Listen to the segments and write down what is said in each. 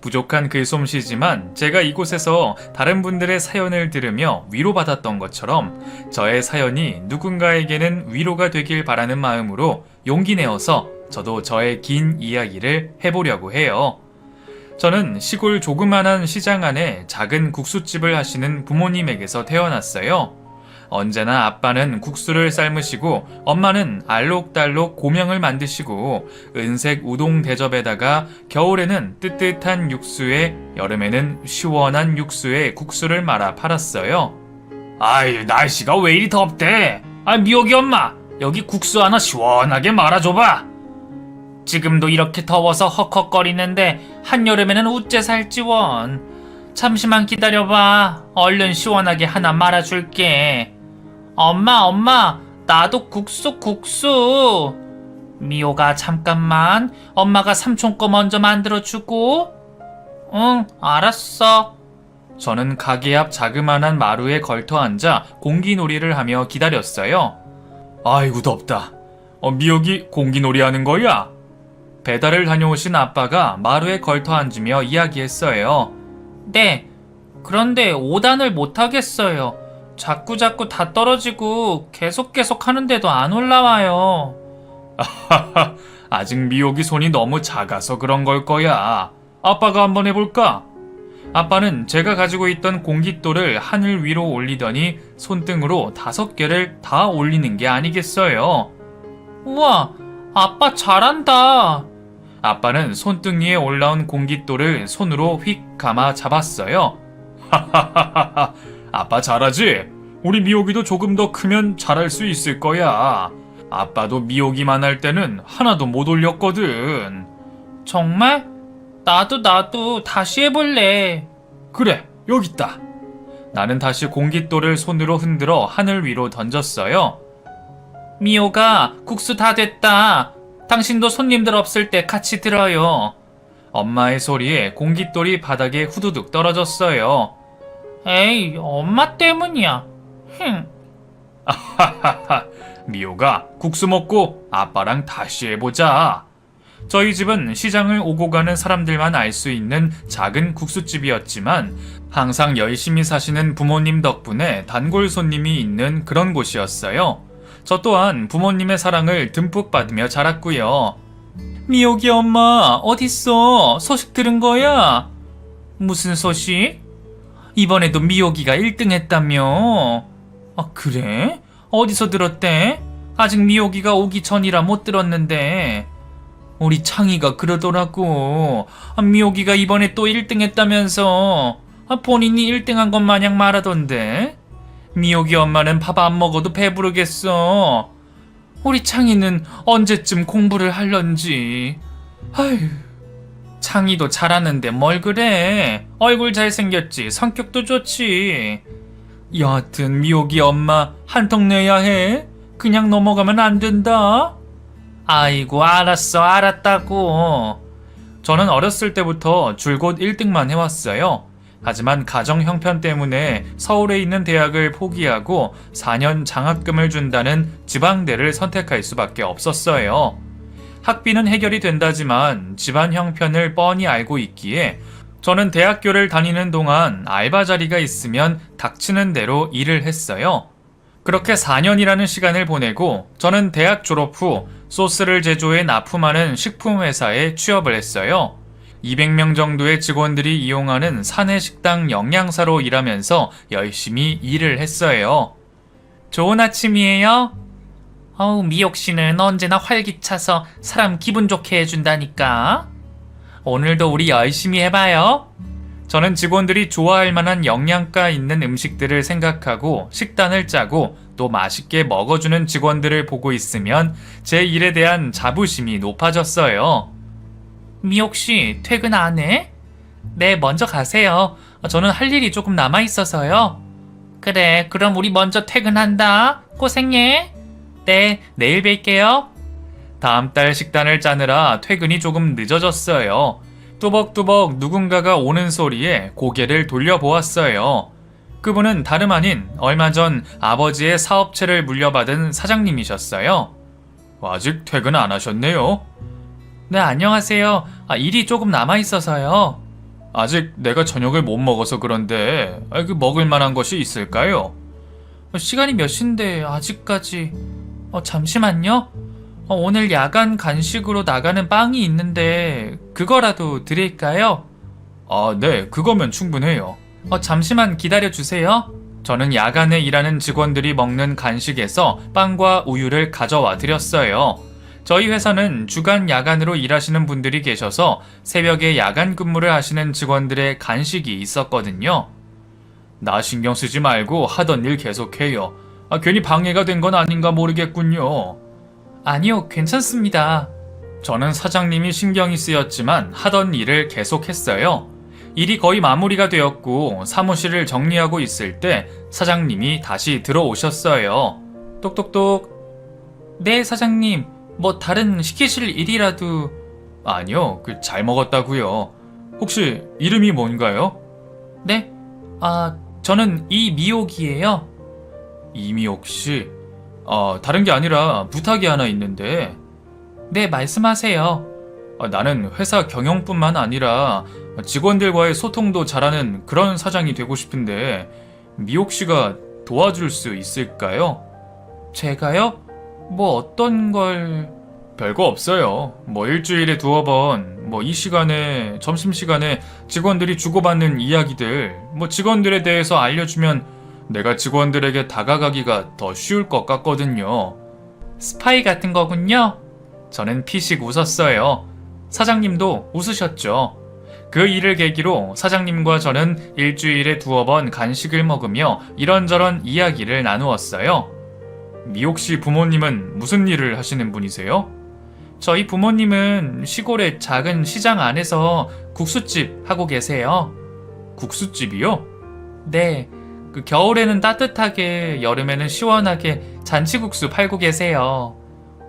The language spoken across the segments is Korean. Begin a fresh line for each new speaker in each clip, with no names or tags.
부족한 글솜씨지만 제가 이곳에서 다른 분들의 사연을 들으며 위로받았던 것처럼 저의 사연이 누군가에게는 위로가 되길 바라는 마음으로 용기 내어서 저도 저의 긴 이야기를 해보려고 해요. 저는 시골 조그만한 시장 안에 작은 국수집을 하시는 부모님에게서 태어났어요. 언제나 아빠는 국수를 삶으시고 엄마는 알록달록 고명을 만드시고 은색 우동 대접에다가 겨울에는 뜨뜻한 육수에 여름에는 시원한 육수에 국수를 말아 팔았어요. 아이, 날씨가 왜 이리 덥대? 미옥이 엄마, 여기 국수 하나 시원하게 말아줘봐. 지금도 이렇게 더워서 헉헉거리는데 한여름에는 우째 살지 원. 잠시만 기다려봐. 얼른 시원하게 하나 말아줄게. 엄마, 나도 국수. 미호가 잠깐만, 엄마가 삼촌 거 먼저 만들어주고. 응, 알았어. 저는 가게 앞 자그마한 마루에 걸터 앉아 공기놀이를 하며 기다렸어요. 아이고 덥다. 미호기 공기놀이 하는 거야? 배달을 다녀오신 아빠가 마루에 걸터 앉으며 이야기했어요. 네, 그런데 5단을 못하겠어요. 자꾸 다 떨어지고 계속 하는데도 안 올라와요. 아직 미옥이 손이 너무 작아서 그런 걸 거야. 아빠가 한번 해볼까? 아빠는 제가 가지고 있던 공깃돌을 하늘 위로 올리더니 손등으로 5개를 다 올리는 게 아니겠어요. 우와, 아빠 잘한다. 아빠는 손등 위에 올라온 공깃돌을 손으로 휙 감아 잡았어요. 하하하하, 아빠 잘하지? 우리 미옥이도 조금 더 크면 잘할 수 있을 거야. 아빠도 미옥이만 할 때는 하나도 못 올렸거든. 정말? 나도 다시 해볼래. 그래, 여기 있다. 나는 다시 공깃돌을 손으로 흔들어 하늘 위로 던졌어요. 미호가 국수 다 됐다. 당신도 손님들 없을 때 같이 들어요. 엄마의 소리에 공깃돌이 바닥에 후두둑 떨어졌어요. 에이, 엄마 때문이야. 아하하하, 미호가 국수 먹고 아빠랑 다시 해보자. 저희 집은 시장을 오고 가는 사람들만 알 수 있는 작은 국수집이었지만 항상 열심히 사시는 부모님 덕분에 단골 손님이 있는 그런 곳이었어요. 저 또한 부모님의 사랑을 듬뿍 받으며 자랐고요. 미옥이 엄마 어딨어? 소식 들은 거야? 무슨 소식? 이번에도 미옥이가 1등 했다며? 아, 그래? 어디서 들었대? 아직 미옥이가 오기 전이라 못 들었는데. 우리 창이가 그러더라고. 미옥이가 이번에 또 1등 했다면서. 본인이 1등 한 것 마냥 말하던데. 미옥이 엄마는 밥 안 먹어도 배부르겠어. 우리 창이는 언제쯤 공부를 할런지. 아휴, 창이도 잘하는데 뭘 그래. 얼굴 잘생겼지, 성격도 좋지. 여하튼 미옥이 엄마 한턱 내야 해. 그냥 넘어가면 안 된다. 아이고, 알았다고. 저는 어렸을 때부터 줄곧 1등만 해왔어요. 하지만 가정 형편 때문에 서울에 있는 대학을 포기하고 4년 장학금을 준다는 지방대를 선택할 수밖에 없었어요. 학비는 해결이 된다지만 집안 형편을 뻔히 알고 있기에 저는 대학교를 다니는 동안 알바 자리가 있으면 닥치는 대로 일을 했어요. 그렇게 4년이라는 시간을 보내고 저는 대학 졸업 후 소스를 제조해 납품하는 식품회사에 취업을 했어요. 200명 정도의 직원들이 이용하는 사내 식당 영양사로 일하면서 열심히 일을 했어요. 좋은 아침이에요. 미옥 씨는 언제나 활기차서 사람 기분 좋게 해준다니까. 오늘도 우리 열심히 해봐요. 저는 직원들이 좋아할 만한 영양가 있는 음식들을 생각하고 식단을 짜고 또 맛있게 먹어주는 직원들을 보고 있으면 제 일에 대한 자부심이 높아졌어요. 미옥 씨, 퇴근 안 해? 네, 먼저 가세요. 저는 할 일이 조금 남아있어서요. 그래, 그럼 우리 먼저 퇴근한다. 고생해. 네, 내일 뵐게요. 다음 달 식단을 짜느라 퇴근이 조금 늦어졌어요. 뚜벅뚜벅 누군가가 오는 소리에 고개를 돌려보았어요. 그분은 다름 아닌 얼마 전 아버지의 사업체를 물려받은 사장님이셨어요. 아직 퇴근 안 하셨네요. 네, 안녕하세요. 일이 조금 남아있어서요. 아직 내가 저녁을 못 먹어서 그런데 그 먹을 만한 것이 있을까요?
시간이 몇 시인데 아직까지... 잠시만요. 오늘 야간 간식으로 나가는 빵이 있는데 그거라도 드릴까요?
아, 네, 그거면 충분해요.
잠시만 기다려주세요.
저는 야간에 일하는 직원들이 먹는 간식에서 빵과 우유를 가져와 드렸어요. 저희 회사는 주간 야간으로 일하시는 분들이 계셔서 새벽에 야간 근무를 하시는 직원들의 간식이 있었거든요. 나 신경 쓰지 말고 하던 일 계속해요. 괜히 방해가 된 건 아닌가 모르겠군요.
아니요, 괜찮습니다.
저는 사장님이 신경이 쓰였지만 하던 일을 계속했어요. 일이 거의 마무리가 되었고 사무실을 정리하고 있을 때 사장님이 다시 들어오셨어요.
똑똑똑. 네, 사장님. 뭐 다른 시키실 일이라도...
아니요, 잘 먹었다고요. 혹시 이름이 뭔가요?
네? 저는 이미옥이에요.
이미옥 씨? 다른 게 아니라 부탁이 하나 있는데.
네, 말씀하세요.
나는 회사 경영뿐만 아니라 직원들과의 소통도 잘하는 그런 사장이 되고 싶은데 미옥 씨가 도와줄 수 있을까요?
제가요? 뭐 어떤 걸...
별거 없어요. 뭐 일주일에 2번, 뭐 이 시간에, 점심시간에 직원들이 주고받는 이야기들, 뭐 직원들에 대해서 알려주면 내가 직원들에게 다가가기가 더 쉬울 것 같거든요.
스파이 같은 거군요.
저는 피식 웃었어요. 사장님도 웃으셨죠. 그 일을 계기로 사장님과 저는 일주일에 2번 간식을 먹으며 이런저런 이야기를 나누었어요. 미옥 씨 부모님은 무슨 일을 하시는 분이세요?
저희 부모님은 시골의 작은 시장 안에서 국수집 하고 계세요.
국수집이요?
네, 겨울에는 따뜻하게, 여름에는 시원하게 잔치국수 팔고 계세요.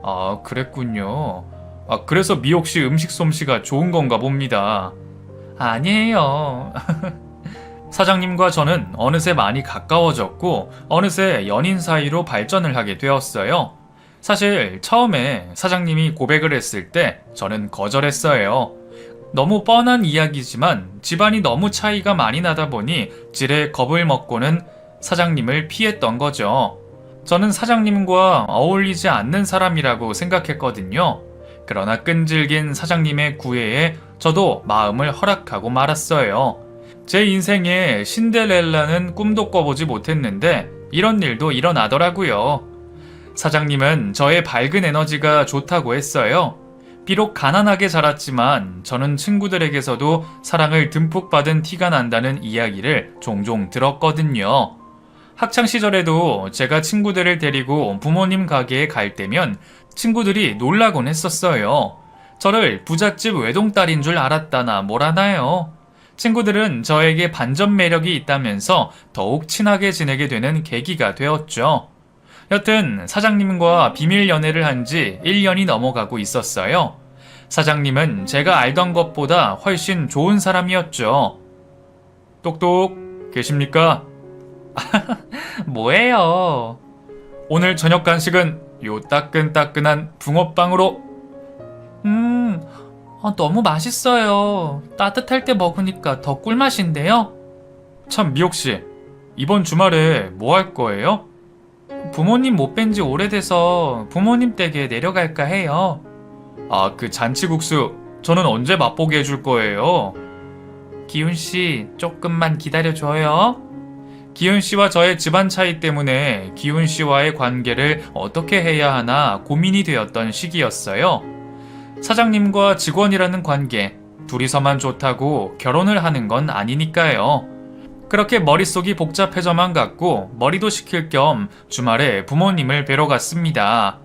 아, 그랬군요. 그래서 미옥 씨 음식 솜씨가 좋은 건가 봅니다.
아니에요.
사장님과 저는 어느새 많이 가까워졌고 어느새 연인 사이로 발전을 하게 되었어요. 사실 처음에 사장님이 고백을 했을 때 저는 거절했어요. 너무 뻔한 이야기지만 집안이 너무 차이가 많이 나다 보니 지레 겁을 먹고는 사장님을 피했던 거죠. 저는 사장님과 어울리지 않는 사람이라고 생각했거든요. 그러나 끈질긴 사장님의 구애에 저도 마음을 허락하고 말았어요. 제 인생에 신데렐라는 꿈도 꿔보지 못했는데 이런 일도 일어나더라고요. 사장님은 저의 밝은 에너지가 좋다고 했어요. 비록 가난하게 자랐지만 저는 친구들에게서도 사랑을 듬뿍 받은 티가 난다는 이야기를 종종 들었거든요. 학창 시절에도 제가 친구들을 데리고 부모님 가게에 갈 때면 친구들이 놀라곤 했었어요. 저를 부잣집 외동딸인 줄 알았다나 뭐라나요. 친구들은 저에게 반전 매력이 있다면서 더욱 친하게 지내게 되는 계기가 되었죠. 여튼 사장님과 비밀 연애를 한 지 1년이 넘어가고 있었어요. 사장님은 제가 알던 것보다 훨씬 좋은 사람이었죠. 똑똑, 계십니까?
뭐예요?
오늘 저녁 간식은 요 따끈따끈한 붕어빵으로.
너무 맛있어요. 따뜻할 때 먹으니까 더 꿀맛인데요?
참 미옥씨, 이번 주말에 뭐 할 거예요?
부모님 못 뵌 지 오래돼서 부모님 댁에 내려갈까 해요.
그 잔치국수 저는 언제 맛보게 해줄 거예요?
기훈씨, 조금만 기다려줘요.
기훈씨와 저의 집안 차이 때문에 기훈씨와의 관계를 어떻게 해야 하나 고민이 되었던 시기였어요. 사장님과 직원이라는 관계, 둘이서만 좋다고 결혼을 하는 건 아니니까요. 그렇게 머릿속이 복잡해져만 갔고 머리도 식힐 겸 주말에 부모님을 뵈러 갔습니다.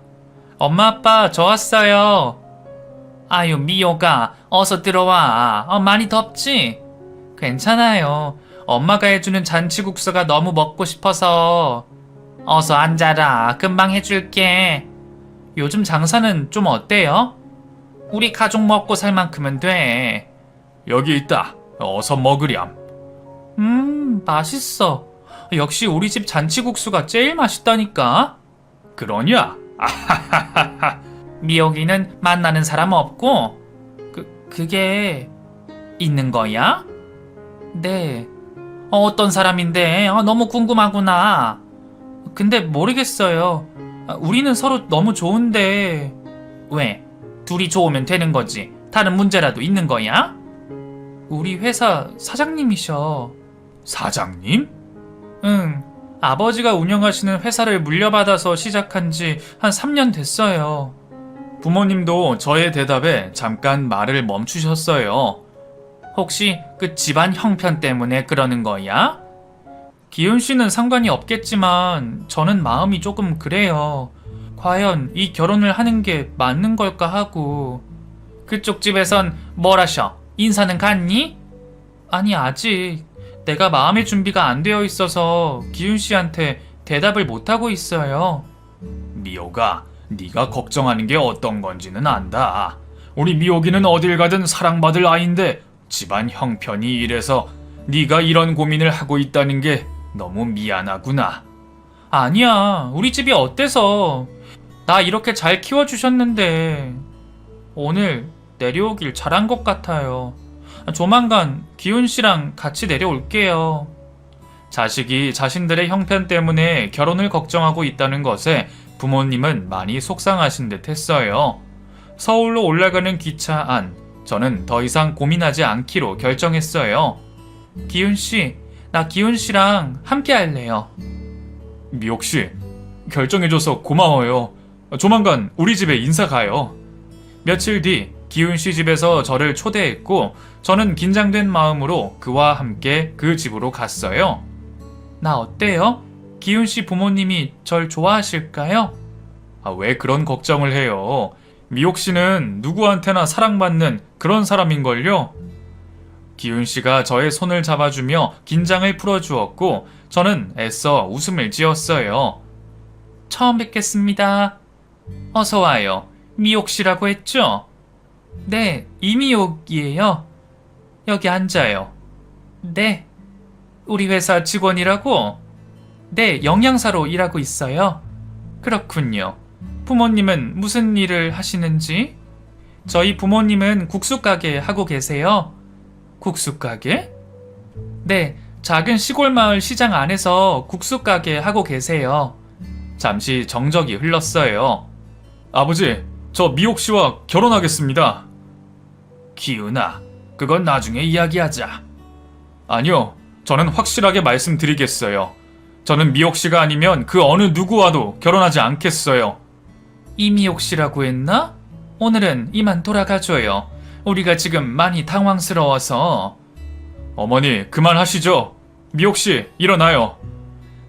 엄마, 아빠, 저 왔어요. 아유, 미호가 어서 들어와. 많이 덥지? 괜찮아요. 엄마가 해주는 잔치국수가 너무 먹고 싶어서. 어서 앉아라. 금방 해줄게. 요즘 장사는 좀 어때요? 우리 가족 먹고 살 만큼은 돼.
여기 있다. 어서 먹으렴.
맛있어. 역시 우리 집 잔치국수가 제일 맛있다니까.
그러냐?
미역이는 만나는 사람 없고? 그게 있는 거야? 네. 어떤 사람인데? 너무 궁금하구나. 근데 모르겠어요. 우리는 서로 너무 좋은데. 왜? 둘이 좋으면 되는 거지. 다른 문제라도 있는 거야? 우리 회사 사장님이셔.
사장님?
응. 아버지가 운영하시는 회사를 물려받아서 시작한 지 한 3년 됐어요.
부모님도 저의 대답에 잠깐 말을 멈추셨어요.
혹시 그 집안 형편 때문에 그러는 거야? 기훈 씨는 상관이 없겠지만 저는 마음이 조금 그래요. 과연 이 결혼을 하는 게 맞는 걸까 하고. 그쪽 집에선 뭘 하셔? 인사는 갔니? 아니, 아직. 내가 마음의 준비가 안 되어 있어서 기훈 씨한테 대답을 못 하고 있어요.
미호가 네가 걱정하는 게 어떤 건지는 안다. 우리 미호기는 어딜 가든 사랑받을 아이인데 집안 형편이 이래서 네가 이런 고민을 하고 있다는 게 너무 미안하구나.
아니야, 우리 집이 어때서. 나 이렇게 잘 키워주셨는데 오늘 내려오길 잘한 것 같아요. 조만간 기훈 씨랑 같이 내려올게요.
자식이 자신들의 형편 때문에 결혼을 걱정하고 있다는 것에 부모님은 많이 속상하신 듯 했어요. 서울로 올라가는 기차 안, 저는 더 이상 고민하지 않기로 결정했어요.
기훈 씨, 나 기훈 씨랑 함께 할래요.
미옥 씨, 결정해줘서 고마워요. 조만간 우리 집에 인사 가요. 며칠 뒤 기훈 씨 집에서 저를 초대했고 저는 긴장된 마음으로 그와 함께 그 집으로 갔어요.
나 어때요? 기훈 씨 부모님이 절 좋아하실까요?
왜 그런 걱정을 해요? 미옥 씨는 누구한테나 사랑받는 그런 사람인걸요? 기훈 씨가 저의 손을 잡아주며 긴장을 풀어주었고 저는 애써 웃음을 지었어요.
처음 뵙겠습니다. 어서 와요. 미옥 씨라고 했죠? 네, 이미옥이에요. 여기 앉아요. 네. 우리 회사 직원이라고? 네, 영양사로 일하고 있어요. 그렇군요. 부모님은 무슨 일을 하시는지? 저희 부모님은 국수 가게 하고 계세요. 국수 가게? 네, 작은 시골 마을 시장 안에서 국수 가게 하고 계세요.
잠시 정적이 흘렀어요. 아버지, 저 미옥 씨와 결혼하겠습니다. 기훈아, 그건 나중에 이야기하자. 아니요, 저는 확실하게 말씀드리겠어요. 저는 미옥 씨가 아니면 그 어느 누구와도 결혼하지 않겠어요.
이미옥 씨라고 했나? 오늘은 이만 돌아가줘요. 우리가 지금 많이 당황스러워서.
어머니, 그만하시죠. 미옥 씨, 일어나요.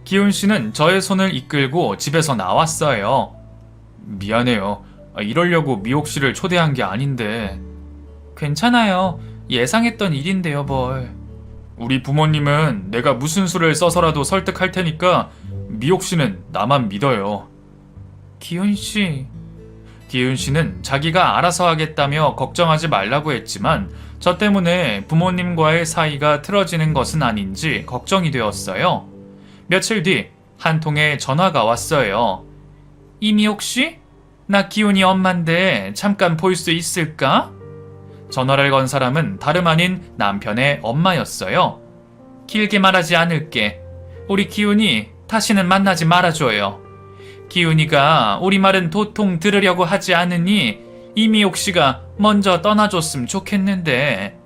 기훈 씨는 저의 손을 이끌고 집에서 나왔어요. 미안해요. 이러려고 미옥 씨를 초대한 게 아닌데.
괜찮아요. 예상했던 일인데요, 뭘.
우리 부모님은 내가 무슨 수를 써서라도 설득할 테니까 미옥 씨는 나만 믿어요.
기훈 씨.
기훈 씨는 자기가 알아서 하겠다며 걱정하지 말라고 했지만 저 때문에 부모님과의 사이가 틀어지는 것은 아닌지 걱정이 되었어요. 며칠 뒤 한 통의 전화가 왔어요.
이미옥 씨? 나 기훈이 엄만데 잠깐 볼 수 있을까?
전화를 건 사람은 다름 아닌 남편의 엄마였어요.
길게 말하지 않을게. 우리 기훈이 다시는 만나지 말아줘요. 기훈이가 우리 말은 도통 들으려고 하지 않으니 이미옥 씨가 먼저 떠나줬으면 좋겠는데.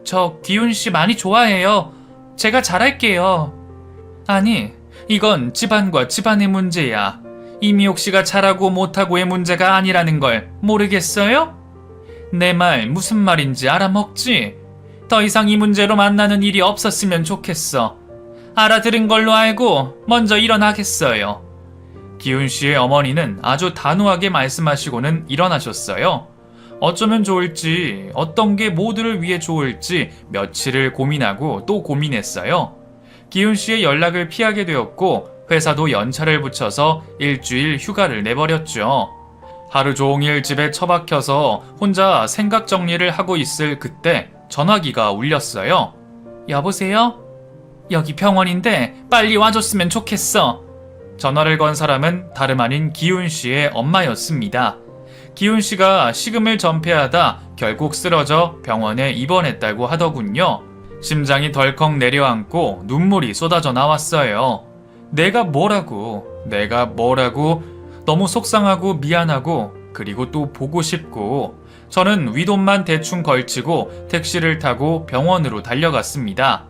저 기훈 씨 많이 좋아해요. 제가 잘할게요. 아니, 이건 집안과 집안의 문제야. 이미옥 씨가 잘하고 못하고의 문제가 아니라는 걸 모르겠어요? 내 말 무슨 말인지 알아먹지? 더 이상 이 문제로 만나는 일이 없었으면 좋겠어. 알아들은 걸로 알고 먼저 일어나겠어요.
기훈 씨의 어머니는 아주 단호하게 말씀하시고는 일어나셨어요. 어쩌면 좋을지, 어떤 게 모두를 위해 좋을지 며칠을 고민하고 또 고민했어요. 기훈 씨의 연락을 피하게 되었고 회사도 연차를 붙여서 일주일 휴가를 내버렸죠. 하루 종일 집에 처박혀서 혼자 생각 정리를 하고 있을 그때 전화기가 울렸어요.
여보세요? 여기 병원인데 빨리 와줬으면 좋겠어.
전화를 건 사람은 다름 아닌 기훈 씨의 엄마였습니다. 기훈 씨가 식음을 전폐하다 결국 쓰러져 병원에 입원했다고 하더군요. 심장이 덜컥 내려앉고 눈물이 쏟아져 나왔어요. 내가 뭐라고 너무 속상하고 미안하고 그리고 또 보고 싶고 저는 윗옷만 대충 걸치고 택시를 타고 병원으로 달려갔습니다.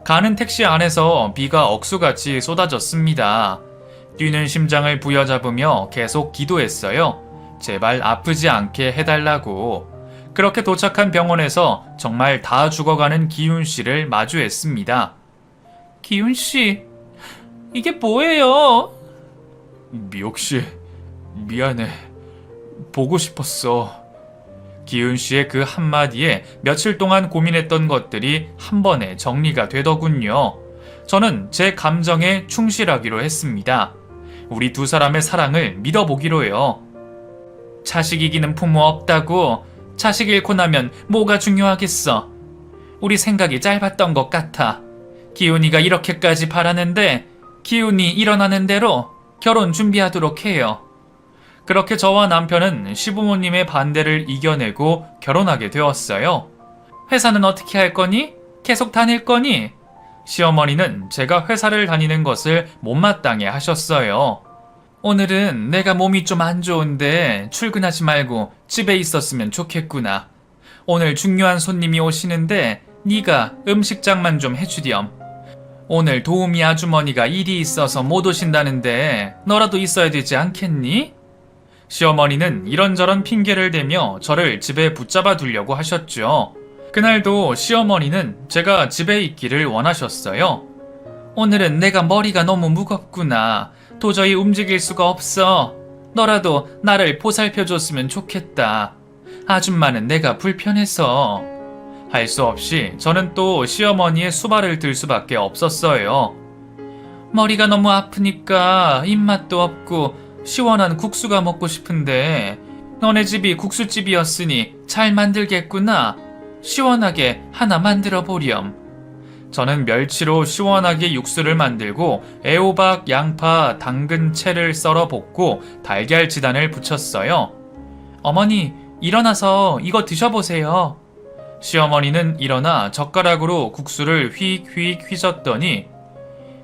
가는 택시 안에서 비가 억수같이 쏟아졌습니다. 뛰는 심장을 부여잡으며 계속 기도했어요. 제발 아프지 않게 해달라고. 그렇게 도착한 병원에서 정말 다 죽어가는 기훈 씨를 마주했습니다.
기훈 씨, 이게 뭐예요?
미옥 씨, 미안해. 보고 싶었어. 기훈 씨의 그 한마디에 며칠 동안 고민했던 것들이 한 번에 정리가 되더군요. 저는 제 감정에 충실하기로 했습니다. 우리 두 사람의 사랑을 믿어보기로요. 자식 이기는 부모 없다고. 자식 잃고 나면 뭐가 중요하겠어. 우리 생각이 짧았던 것 같아. 기훈이가 이렇게까지 바라는데 기훈이 일어나는 대로 결혼 준비하도록 해요. 그렇게 저와 남편은 시부모님의 반대를 이겨내고 결혼하게 되었어요. 회사는 어떻게 할 거니? 계속 다닐 거니? 시어머니는 제가 회사를 다니는 것을 못마땅해 하셨어요. 오늘은 내가 몸이 좀 안 좋은데 출근하지 말고 집에 있었으면 좋겠구나. 오늘 중요한 손님이 오시는데 네가 음식장만 좀 해주렴. 오늘 도우미 아주머니가 일이 있어서 못 오신다는데 너라도 있어야 되지 않겠니? 시어머니는 이런저런 핑계를 대며 저를 집에 붙잡아 두려고 하셨죠. 그날도 시어머니는 제가 집에 있기를 원하셨어요. 오늘은 내가 머리가 너무 무겁구나. 도저히 움직일 수가 없어. 너라도 나를 보살펴줬으면 좋겠다. 아줌마는 내가 불편해서. 할 수 없이 저는 또 시어머니의 수발을 들 수밖에 없었어요. 머리가 너무 아프니까 입맛도 없고 시원한 국수가 먹고 싶은데 너네 집이 국수집이었으니 잘 만들겠구나. 시원하게 하나 만들어 보렴. 저는 멸치로 시원하게 육수를 만들고 애호박, 양파, 당근, 채를 썰어 볶고 달걀 지단을 부쳤어요. 어머니, 일어나서 이거 드셔보세요. 시어머니는 일어나 젓가락으로 국수를 휙휙 휘젓더니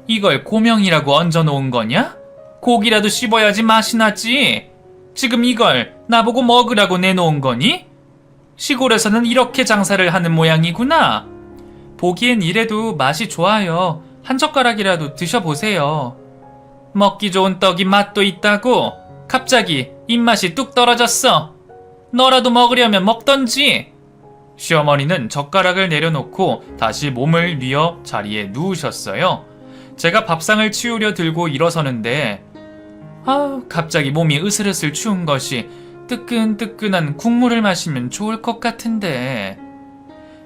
이걸 고명이라고 얹어놓은 거냐? 고기라도 씹어야지 맛이 나지. 지금 이걸 나보고 먹으라고 내놓은 거니? 시골에서는 이렇게 장사를 하는 모양이구나. 보기엔 이래도 맛이 좋아요. 한 젓가락이라도 드셔보세요. 먹기 좋은 떡이 맛도 있다고? 갑자기 입맛이 뚝 떨어졌어. 너라도 먹으려면 먹던지. 시어머니는 젓가락을 내려놓고 다시 몸을 뉘어 자리에 누우셨어요. 제가 밥상을 치우려 들고 일어서는데 갑자기 몸이 으슬으슬 추운 것이 뜨끈뜨끈한 국물을 마시면 좋을 것 같은데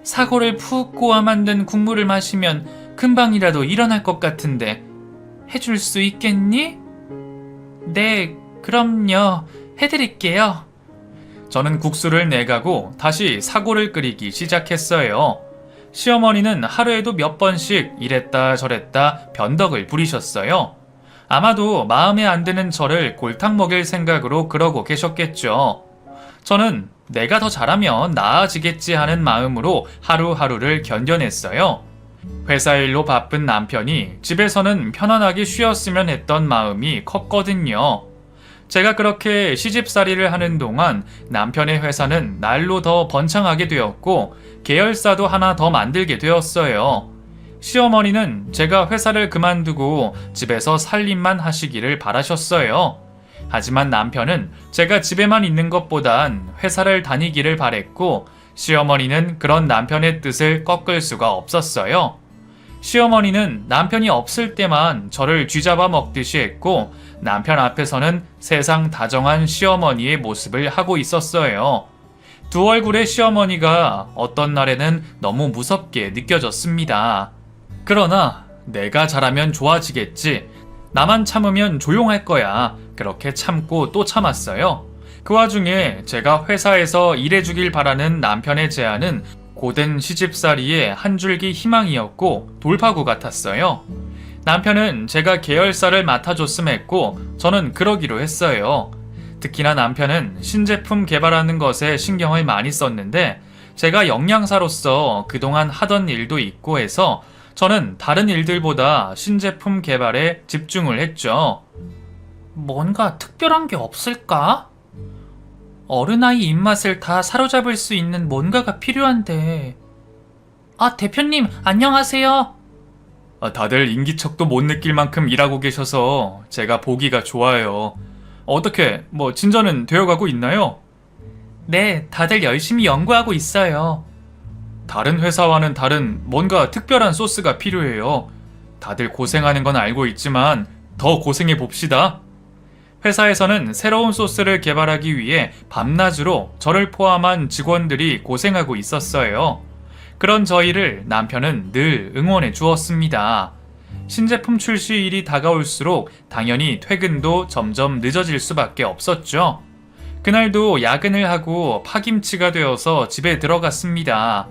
사골을 푹 고아 만든 국물을 마시면 금방이라도 일어날 것 같은데 해줄 수 있겠니? 네, 그럼요. 해드릴게요. 저는 국수를 내가고 다시 사골을 끓이기 시작했어요. 시어머니는 하루에도 몇 번씩 이랬다 저랬다 변덕을 부리셨어요. 아마도 마음에 안 드는 저를 골탕 먹일 생각으로 그러고 계셨겠죠. 저는 내가 더 잘하면 나아지겠지 하는 마음으로 하루하루를 견뎌냈어요. 회사 일로 바쁜 남편이 집에서는 편안하게 쉬었으면 했던 마음이 컸거든요. 제가 그렇게 시집살이를 하는 동안 남편의 회사는 날로 더 번창하게 되었고 계열사도 하나 더 만들게 되었어요. 시어머니는 제가 회사를 그만두고 집에서 살림만 하시기를 바라셨어요. 하지만 남편은 제가 집에만 있는 것보단 회사를 다니기를 바랬고 시어머니는 그런 남편의 뜻을 꺾을 수가 없었어요. 시어머니는 남편이 없을 때만 저를 쥐잡아 먹듯이 했고 남편 앞에서는 세상 다정한 시어머니의 모습을 하고 있었어요. 두 얼굴의 시어머니가 어떤 날에는 너무 무섭게 느껴졌습니다. 그러나 내가 잘하면 좋아지겠지. 나만 참으면 조용할 거야. 그렇게 참고 또 참았어요. 그 와중에 제가 회사에서 일해주길 바라는 남편의 제안은 고된 시집살이의 한 줄기 희망이었고 돌파구 같았어요. 남편은 제가 계열사를 맡아줬음 했고 저는 그러기로 했어요. 특히나 남편은 신제품 개발하는 것에 신경을 많이 썼는데 제가 영양사로서 그동안 하던 일도 있고 해서 저는 다른 일들보다 신제품 개발에 집중을 했죠.
뭔가 특별한 게 없을까? 어른아이 입맛을 다 사로잡을 수 있는 뭔가가 필요한데. 아, 대표님, 안녕하세요.
다들 인기척도 못 느낄 만큼 일하고 계셔서 제가 보기가 좋아요. 어떻게, 진전은 되어가고 있나요?
네, 다들 열심히 연구하고 있어요.
다른 회사와는 다른 뭔가 특별한 소스가 필요해요. 다들 고생하는 건 알고 있지만 더 고생해 봅시다. 회사에서는 새로운 소스를 개발하기 위해 밤낮으로 저를 포함한 직원들이 고생하고 있었어요. 그런 저희를 남편은 늘 응원해 주었습니다. 신제품 출시일이 다가올수록 당연히 퇴근도 점점 늦어질 수밖에 없었죠. 그날도 야근을 하고 파김치가 되어서 집에 들어갔습니다.